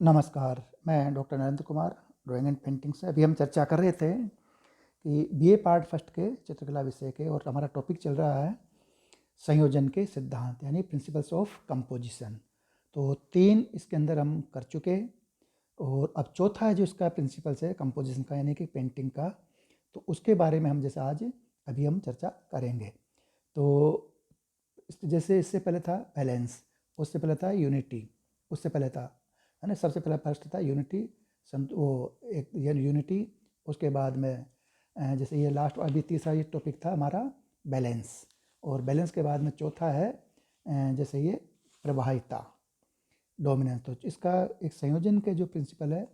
नमस्कार, मैं doctor Narendra Kumar, drawing and painting से। अभी हम चर्चा कर रहे थे कि बीए पार्ट फर्स्ट के चित्रकला विषय के, और हमारा टॉपिक चल रहा है संयोजन के सिद्धांत, यानी प्रिंसिपल्स ऑफ कंपोजिशन। तो 3 इसके अंदर हम कर चुके, और अब चौथा है जो इसका प्रिंसिपल्स है कंपोजिशन का, यानी कि पेंटिंग का। तो उसके बारे में हम जैसे आज अभी हम चर्चा करेंगे। तो जैसे इससे पहले था बैलेंस, उससे पहले था यूनिटी, उससे पहले था, है ना, सबसे पहला फर्स्ट था यूनिटी, वो एक यूनिटी। उसके बाद में जैसे ये लास्ट अभी तीसरा ये टॉपिक था हमारा बैलेंस, और बैलेंस के बाद में चौथा है जैसे ये प्रभाविता, डोमिनेंस। तो इसका एक संयोजन के जो प्रिंसिपल है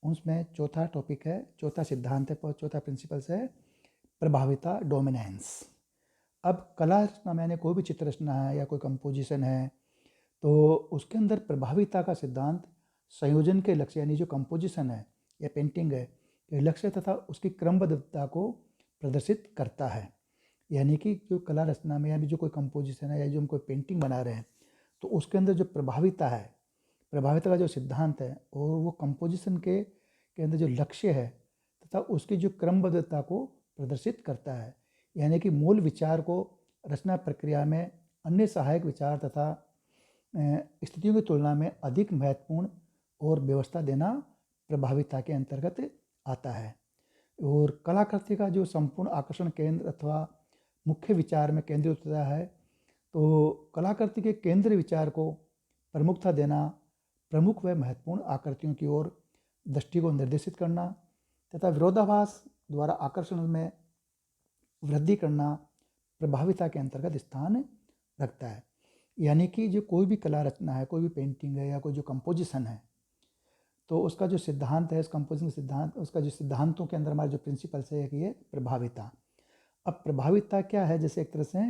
उसमें चौथा टॉपिक है, चौथा सिद्धांत है, चौथा प्रिंसिपल्स है प्रभाविता, डोमिनेंस। अब कला रचना में यानी कोई भी चित्र रचना है या कोई कंपोजिशन है, तो उसके अंदर प्रभाविता का सिद्धांत संयोजन के लक्ष्य, यानी जो कंपोजिशन है या पेंटिंग है, के लक्ष्य तथा उसकी क्रमबद्धता को प्रदर्शित करता है। यानी कि जो कला रचना में यानी जो कोई कंपोजिशन है या जो हम कोई पेंटिंग बना रहे हैं, तो उसके अंदर जो प्रभाविता है, प्रभाविता का जो सिद्धांत है, और वो कंपोजिशन के अंदर जो लक्ष्य है तथा उसकी जो क्रमबद्धता को प्रदर्शित करता है। यानी कि मूल विचार को रचना प्रक्रिया में अन्य सहायक विचार तथा स्थितियों की तुलना में अधिक महत्वपूर्ण और व्यवस्था देना प्रभाविता के अंतर्गत आता है। और कलाकृति का जो संपूर्ण आकर्षण केंद्र अथवा मुख्य विचार में केंद्रित होता है, तो कलाकृति के केंद्रीय विचार को प्रमुखता देना, प्रमुख व महत्वपूर्ण आकृतियों की ओर दृष्टि को निर्देशित करना तथा विरोधाभास द्वारा आकर्षण में वृद्धि करना प्रभाविता के अंतर्गत स्थान रखता है। यानी कि जो कोई भी कला रचना है, कोई भी पेंटिंग है या कोई जो कंपोजिशन है, तो उसका जो सिद्धांत है, उस कंपोजिशन सिद्धांत, उसका जो सिद्धांतों के अंदर हमारे जो प्रिंसिपल्स है कि ये प्रभाविता। अब प्रभाविता क्या है, जैसे एक तरह से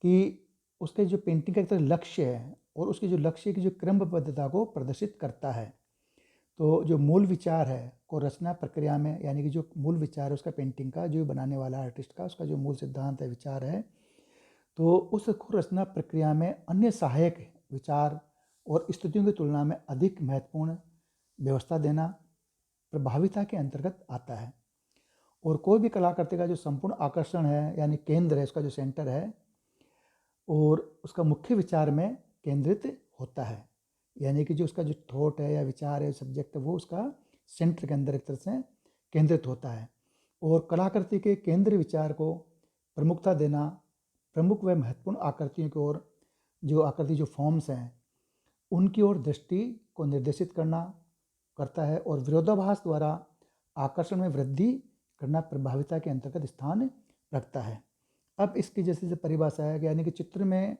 कि उसके जो पेंटिंग का एक तरह लक्ष्य है, और उसके जो लक्ष्य की जो क्रमबद्धता को प्रदर्शित करता है। तो जो मूल विचार है को रचना प्रक्रिया में, यानी कि जो मूल विचार है उसका पेंटिंग का, जो बनाने वाला आर्टिस्ट का, उसका जो मूल सिद्धांत है, विचार है, तो उस रचना प्रक्रिया में अन्य सहायक विचार और स्थितियों की तुलना में अधिक महत्वपूर्ण व्यवस्था देना प्रभाविता के अंतर्गत आता है। और कोई भी कलाकृति का जो संपूर्ण आकर्षण है, यानी केंद्र है, उसका जो सेंटर है, और उसका मुख्य विचार में केंद्रित होता है। यानी कि जो उसका जो थॉट है या विचार है, सब्जेक्ट है, वो उसका सेंटर के अंदर एक तरह से केंद्रित होता है। और कलाकृति के केंद्रीय विचार को प्रमुखता देना, प्रमुख व महत्वपूर्ण आकृतियों की ओर, जो आकृति जो फॉर्म्स हैं उनकी ओर दृष्टि को निर्देशित करता है, और विरोधाभास द्वारा आकर्षण में वृद्धि करना प्रभाविता के अंतर्गत स्थान रखता है। अब इसकी जैसे परिभाषा है, यानी कि चित्र में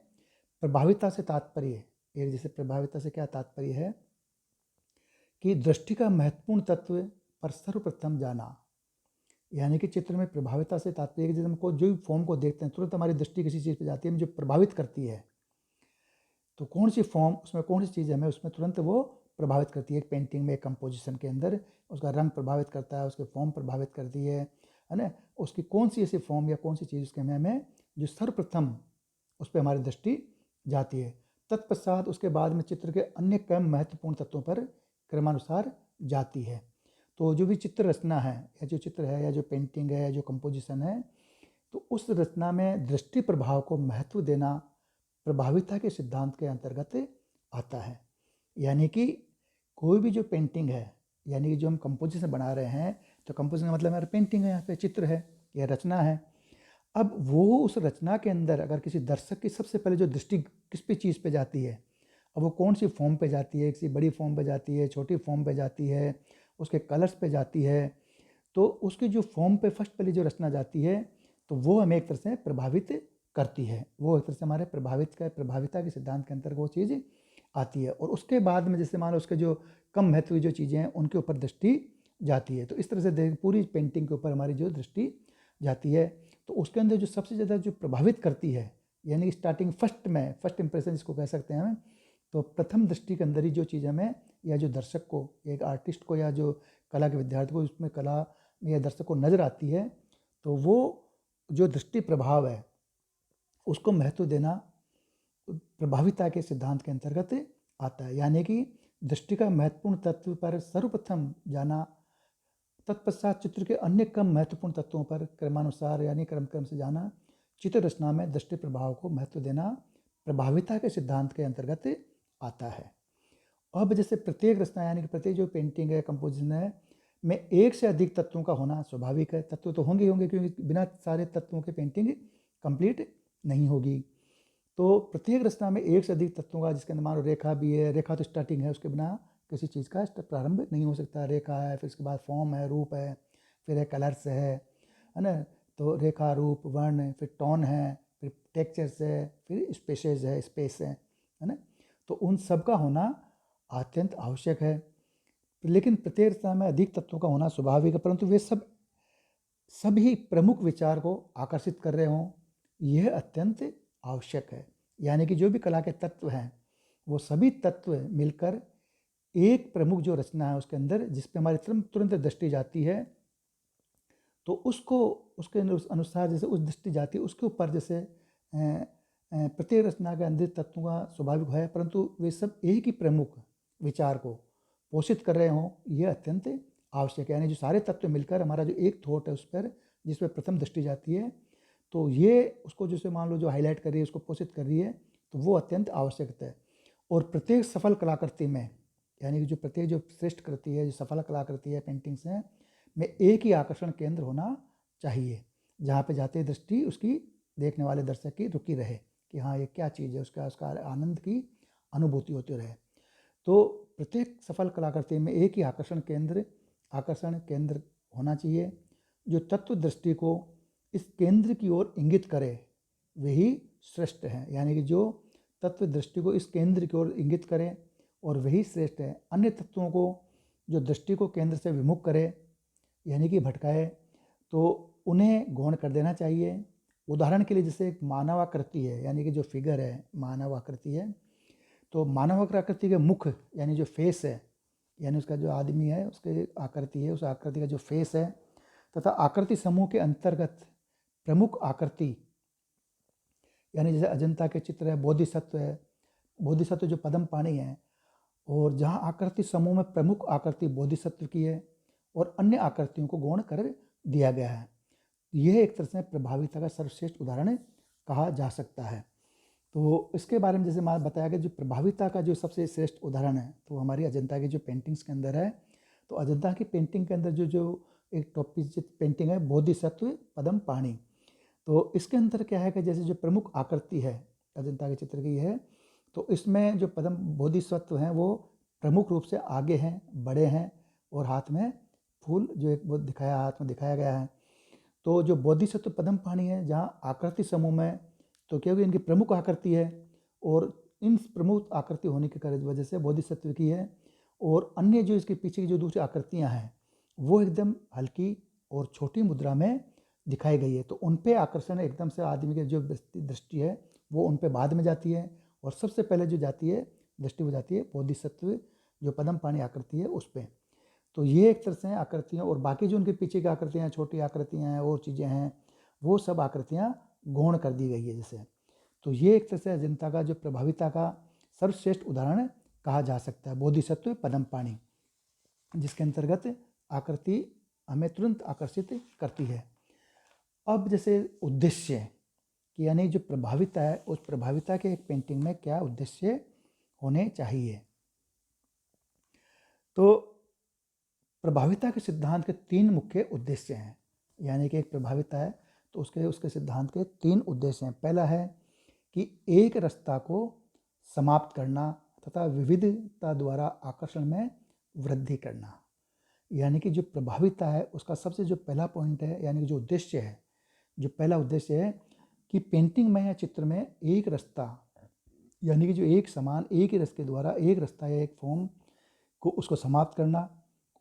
प्रभाविता से तात्पर्य, ये जैसे प्रभाविता से क्या तात्पर्य है कि दृष्टि का महत्वपूर्ण तत्व पर सर्वप्रथम जाना। यानी कि चित्र में प्रभाविता से तात्पर्य जैसे हमको जो भी फॉर्म को देखते हैं, तुरंत हमारी दृष्टि किसी चीज़ पे जाती है, जो प्रभावित करती है। तो कौन सी फॉर्म, उसमें कौन सी चीज़ हमें उसमें तुरंत वो प्रभावित करती है। एक पेंटिंग में, एक कंपोजिशन के अंदर उसका रंग प्रभावित करता है, उसके फॉर्म प्रभावित करती है ना, उसकी कौन सी ऐसी फॉर्म या कौन सी चीज़ उसके हमें जो सर्वप्रथम उस पर हमारी दृष्टि जाती है। तत्पश्चात उसके बाद में चित्र के अन्य कम महत्वपूर्ण तत्वों पर क्रमानुसार जाती है। तो जो भी चित्र रचना है, या जो चित्र है, या जो पेंटिंग है, या जो कंपोजिशन है, तो उस रचना में दृष्टि प्रभाव को महत्व देना प्रभाविता के सिद्धांत के अंतर्गत आता है। यानी कि कोई भी जो पेंटिंग है, यानी कि जो हम कंपोजिशन बना रहे हैं, तो कंपोजिशन का मतलब हमारा पेंटिंग है, यहाँ पे चित्र है या रचना है। अब वो उस रचना के अंदर अगर किसी दर्शक की सबसे पहले जो दृष्टि किस पे चीज़ पे जाती है, अब वो कौन सी फॉर्म पे जाती है, किसी बड़ी फॉर्म पे जाती है, छोटी फॉर्म पे जाती है, उसके कलर्स पे जाती है, तो उसकी जो फॉर्म पे फर्स्ट पहले जो रचना जाती है, तो वो हमें एक तरह से प्रभावित करती है। वो एक तरह से हमारे प्रभाविता के सिद्धांत के अंतर्गत वो चीज़ आती है। और उसके बाद में जैसे मान लो उसके जो कम महत्व की जो चीज़ें हैं उनके ऊपर दृष्टि जाती है। तो इस तरह से पूरी पेंटिंग के ऊपर हमारी जो दृष्टि जाती है, तो उसके अंदर जो सबसे ज़्यादा जो प्रभावित करती है, यानी स्टार्टिंग फर्स्ट इंप्रेशन जिसको कह सकते हैं हमें, तो प्रथम दृष्टि के अंदर ही जो चीज़ हमें, या जो दर्शक को, एक आर्टिस्ट को, या जो कला के विद्यार्थी को उसमें कला में या दर्शक को नज़र आती है, तो वो जो दृष्टि प्रभाव है उसको महत्व देना प्रभाविता के सिद्धांत के अंतर्गत आता है। यानी कि दृष्टि का महत्वपूर्ण तत्व पर सर्वप्रथम जाना, तत्पश्चात चित्र के अन्य कम महत्वपूर्ण तत्वों पर क्रमानुसार यानी क्रम से जाना, चित्र रचना में दृष्टि प्रभाव को महत्व देना प्रभाविता के सिद्धांत के अंतर्गत आता है। अब जैसे प्रत्येक रचना यानी कि प्रत्येक जो पेंटिंग है, कंपोजिशन है, में एक से अधिक तत्वों का होना स्वाभाविक है। तत्व तो होंगे होंगे क्योंकि बिना सारे तत्वों के पेंटिंग कंप्लीट नहीं होगी। तो प्रत्येक रचना में एक से अधिक तत्वों का, जिसके अंदर मान लो रेखा भी है, रेखा तो स्टार्टिंग है, उसके बिना किसी चीज़ का प्रारंभ नहीं हो सकता। रेखा है, फिर उसके बाद फॉर्म है, रूप है, फिर है कलर्स है ना। तो रेखा, रूप, वर्ण, फिर टोन है, फिर टेक्सचर्स है, फिर स्पेसेस है, स्पेस है ना। तो उन सब का होना अत्यंत आवश्यक है। लेकिन प्रत्येक रचना में अधिक तत्वों का होना स्वाभाविक है, परंतु वे सभी प्रमुख विचार को आकर्षित कर रहे हों, यह अत्यंत आवश्यक है। यानी कि जो भी कला के तत्व हैं, वो सभी तत्व मिलकर एक प्रमुख जो रचना है उसके अंदर, जिस पे हमारी तुरंत दृष्टि जाती है, तो उसको उसके अनुसार जैसे उस दृष्टि जाती है, उसके ऊपर जैसे प्रत्येक रचना के अंदर तत्वों का स्वाभाविक है, परंतु वे सब एक ही प्रमुख विचार को पोषित कर रहे हों, यह अत्यंत आवश्यक है। यानी जो सारे तत्व मिलकर हमारा जो एक थॉट है उस पर, जिस पर प्रथम दृष्टि जाती है, तो ये उसको जैसे मान लो जो हाईलाइट कर रही है, उसको पोषित कर रही है, तो वो अत्यंत आवश्यक है। और प्रत्येक सफल कलाकृति में, यानी कि जो प्रत्येक जो श्रेष्ठ कृति है, जो सफल कलाकृति है, पेंटिंग्स हैं, में एक ही आकर्षण केंद्र होना चाहिए, जहाँ पे जाते दृष्टि उसकी देखने वाले दर्शक की रुकी रहे कि हाँ ये क्या चीज़ है, उसका आनंद की अनुभूति होती रहे। तो प्रत्येक सफल कलाकृति में एक ही आकर्षण केंद्र होना चाहिए, जो तत्व दृष्टि को इस केंद्र की ओर इंगित करे, वही श्रेष्ठ है। यानी कि जो तत्व दृष्टि को इस केंद्र की ओर इंगित करे और वही श्रेष्ठ है। अन्य तत्वों को जो दृष्टि को केंद्र से विमुख करे, यानी कि भटकाए, तो उन्हें गौण कर देना चाहिए। उदाहरण के लिए जैसे एक मानवाकृति है, यानी कि जो फिगर है, मानवाकृति है, तो मानवाकृति के मुख यानी जो फेस है, यानी उसका जो आदमी है उसके आकृति है, उस आकृति का जो फेस है, तथा आकृति समूह के अंतर्गत प्रमुख आकृति, यानी जैसे अजंता के चित्र है, बोधिसत्व है, बोधिसत्व जो पद्म पाणि है, और जहाँ आकृति समूह में प्रमुख आकृति बोधिसत्व की है और अन्य आकृतियों को गौण कर दिया गया है, यह एक तरह से प्रभाविता का सर्वश्रेष्ठ उदाहरण कहा जा सकता है। तो इसके बारे में जैसे मैं बताया कि जो प्रभाविता का जो सबसे श्रेष्ठ उदाहरण है, तो हमारी अजंता की जो पेंटिंग्स के अंदर है, तो अजंता की पेंटिंग के अंदर जो एक टॉपिक पेंटिंग है, बोधिसत्व पद्म पाणि, तो इसके अंदर क्या है कि जैसे जो प्रमुख आकृति है अजंता के चित्र की है, तो इसमें जो पद्म बोधिसत्व हैं वो प्रमुख रूप से आगे हैं, बड़े हैं, और हाथ में फूल जो एक वो हाथ में दिखाया गया है। तो जो बोधिसत्व पद्म पाणि है, जहाँ आकृति समूह में, तो क्योंकि इनकी प्रमुख आकृति है और इन प्रमुख आकृति होने की वजह से बोधिसत्व की है, और अन्य जो इसके पीछे की जो दूसरी आकृतियाँ हैं वो एकदम हल्की और छोटी मुद्रा में दिखाई गई है। तो उन पे आकर्षण एकदम से आदमी की जो दृष्टि है वो उन पे बाद में जाती है, और सबसे पहले जो जाती है दृष्टि हो जाती है बोधिसत्व जो पद्म पाणि आकृति है उस पर। तो ये एक तरह से आकृतियाँ, और बाकी जो उनके पीछे की आकृतियाँ, छोटी आकृतियाँ हैं और चीज़ें हैं, वो सब आकृतियाँ गौण कर दी गई है जैसे। तो ये एक तरह से अजंता का जो प्रभाविता का सर्वश्रेष्ठ उदाहरण कहा जा सकता है, बोधिसत्व पद्म पाणि, जिसके अंतर्गत आकृति हमें तुरंत आकर्षित करती है। अब जैसे उद्देश्य कि यानी जो प्रभाविता है, उस प्रभाविता के एक पेंटिंग में क्या उद्देश्य होने चाहिए। तो प्रभाविता के सिद्धांत के 3 मुख्य उद्देश्य हैं। यानी कि एक प्रभाविता है तो उसके सिद्धांत के 3 उद्देश्य हैं। पहला है कि एक रास्ता को समाप्त करना तथा विविधता द्वारा आकर्षण में वृद्धि करना। यानी कि जो प्रभाविता है उसका सबसे जो पहला पॉइंट है, यानी कि जो उद्देश्य है, जो पहला उद्देश्य है कि पेंटिंग में या चित्र में एक रास्ता, यानी कि जो एक समान एक ही रस के द्वारा एक रास्ता या एक फॉर्म को उसको समाप्त करना,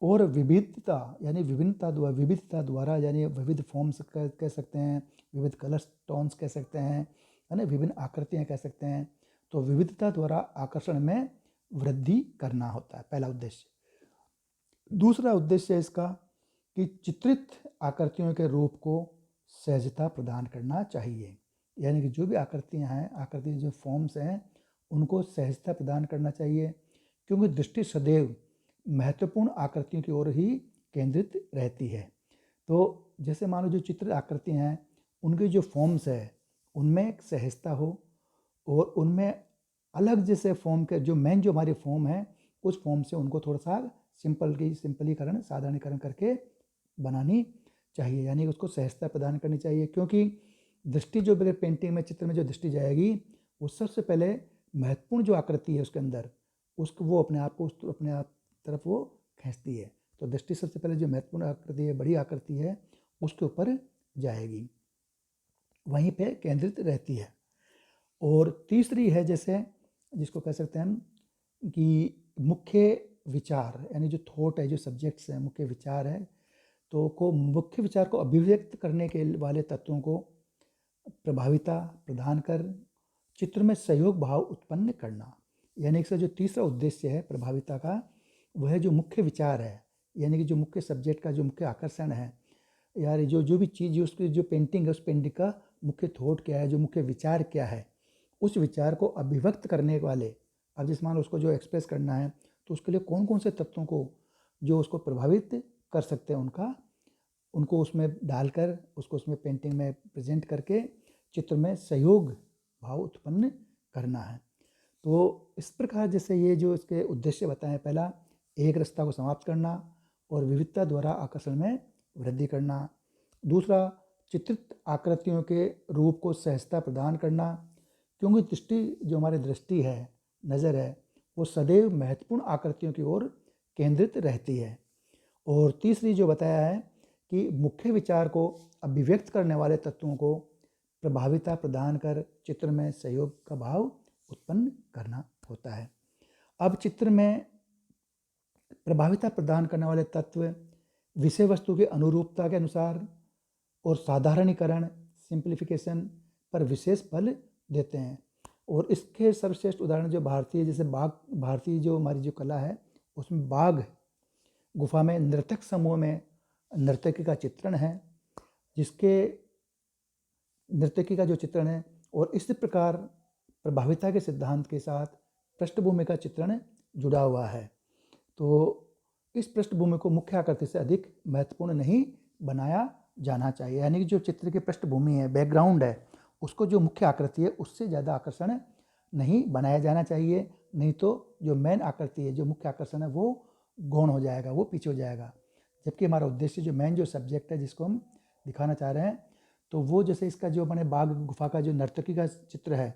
और विविधता यानी विविधता द्वारा यानी विविध फॉर्म्स कह सकते हैं, विविध कलर्स टोन्स कह सकते हैं, है ना, विभिन्न आकृतियाँ कह सकते हैं। तो विविधता द्वारा आकर्षण में वृद्धि करना होता है पहला उद्देश्य। दूसरा उद्देश्य है इसका कि चित्रित आकृतियों के रूप को सहजता प्रदान करना चाहिए। यानी कि जो भी आकृतियाँ हैं, आकृति जो फॉर्म्स हैं, उनको सहजता प्रदान करना चाहिए, क्योंकि दृष्टि सदैव महत्वपूर्ण आकृतियों की ओर ही केंद्रित रहती है। तो जैसे मान लो जो चित्र आकृतियाँ हैं उनकी जो फॉर्म्स है उनमें एक सहजता हो और उनमें अलग जैसे फॉर्म के जो मेन जो हमारी फॉर्म है उस फॉर्म से उनको थोड़ा सा सिंपलीकरण साधारणीकरण करके बनानी चाहिए, यानी उसको सहजता प्रदान करनी चाहिए। क्योंकि दृष्टि जो अगर पेंटिंग में चित्र में जो दृष्टि जाएगी वो सबसे पहले महत्वपूर्ण जो आकृति है उसके अंदर उसको वो अपने आप को अपने आप तरफ वो खींचती है। तो दृष्टि सबसे पहले जो महत्वपूर्ण आकृति है, बड़ी आकृति है, उसके ऊपर जाएगी, वहीं पे केंद्रित रहती है। और तीसरी है जैसे जिसको कह सकते हैं हम कि मुख्य विचार, यानी जो थॉट है, जो सब्जेक्ट्स हैं, मुख्य विचार है, तो को मुख्य विचार को अभिव्यक्त करने के वाले तत्वों को प्रभाविता प्रदान कर चित्र में सहयोग भाव उत्पन्न करना। यानी कि जो तीसरा उद्देश्य है प्रभाविता का, वह जो मुख्य विचार है, यानी कि जो मुख्य सब्जेक्ट का जो मुख्य आकर्षण है, यार जो भी चीज़ उसकी जो पेंटिंग है उस पेंटिंग का मुख्य थॉट क्या है, जो मुख्य विचार क्या है, उस विचार को अभिव्यक्त करने वाले, अब जिस मान लो उसको जो एक्सप्रेस करना है तो उसके लिए कौन कौन से तत्वों को जो उसको प्रभावित कर सकते हैं उनको उसमें डालकर उसको उसमें पेंटिंग में प्रेजेंट करके चित्र में सहयोग भाव उत्पन्न करना है। तो इस प्रकार जैसे ये जो इसके उद्देश्य बताएं, पहला एक रसता को समाप्त करना और विविधता द्वारा आकर्षण में वृद्धि करना, दूसरा चित्रित आकृतियों के रूप को सहजता प्रदान करना, क्योंकि दृष्टि जो हमारी दृष्टि है, नज़र है, वो सदैव महत्वपूर्ण आकृतियों की ओर केंद्रित रहती है। और तीसरी जो बताया है कि मुख्य विचार को अभिव्यक्त करने वाले तत्वों को प्रभाविता प्रदान कर चित्र में सहयोग का भाव उत्पन्न करना होता है। अब चित्र में प्रभाविता प्रदान करने वाले तत्व विषय वस्तु के अनुरूपता के अनुसार और साधारणीकरण सिंप्लीफिकेशन पर विशेष बल देते हैं। और इसके सर्वश्रेष्ठ उदाहरण जो भारतीय जैसे बाघ, भारतीय जो हमारी जो कला है उसमें बाघ गुफा में नर्तक समूह में नर्तकी का चित्रण है, जिसके नर्तकी का जो चित्रण है, और इस प्रकार प्रभाविता के सिद्धांत के साथ पृष्ठभूमि का चित्रण जुड़ा हुआ है। तो इस पृष्ठभूमि को मुख्य आकृति से अधिक महत्वपूर्ण नहीं बनाया जाना चाहिए, यानी कि जो चित्र की पृष्ठभूमि है, बैकग्राउंड है, उसको जो मुख्य आकृति है उससे ज़्यादा आकर्षण नहीं बनाया जाना चाहिए, नहीं तो जो मेन आकृति है, जो मुख्य आकर्षण है, वो गौण हो जाएगा, वो पीछे हो जाएगा। जबकि हमारा उद्देश्य जो मेन जो सब्जेक्ट है जिसको हम दिखाना चाह रहे हैं, तो वो जैसे इसका जो मैंने बाघ गुफा का जो नर्तकी का चित्र है,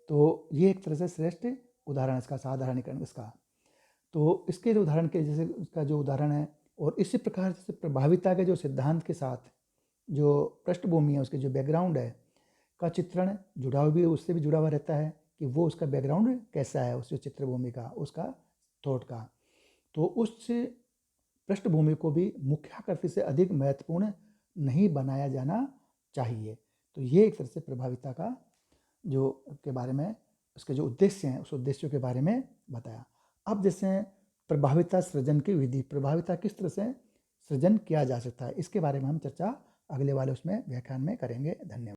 तो ये एक तरह से श्रेष्ठ उदाहरण इसका, साधारणीकरण इसका। तो इसके उदाहरण के जैसे इसका जो उदाहरण है, और इसी प्रकार से प्रभाविता के जो सिद्धांत के साथ जो पृष्ठभूमि है, उसके जो बैकग्राउंड है का चित्रण जुड़ा हुआ भी, उससे भी जुड़ा हुआ रहता है कि वो उसका बैकग्राउंड कैसा है, उस चित्रभूमि का, उसका थॉट का। तो उस पृष्ठभूमि को भी मुख्य आकृति से अधिक महत्वपूर्ण नहीं बनाया जाना चाहिए। तो ये एक तरह से प्रभाविता का जो के बारे में उसके जो उद्देश्य हैं उस उद्देश्यों के बारे में बताया। अब जैसे प्रभाविता सृजन की विधि, प्रभाविता किस तरह से सृजन किया जा सकता है, इसके बारे में हम चर्चा अगले वाले उसमें व्याख्यान में करेंगे। धन्यवाद।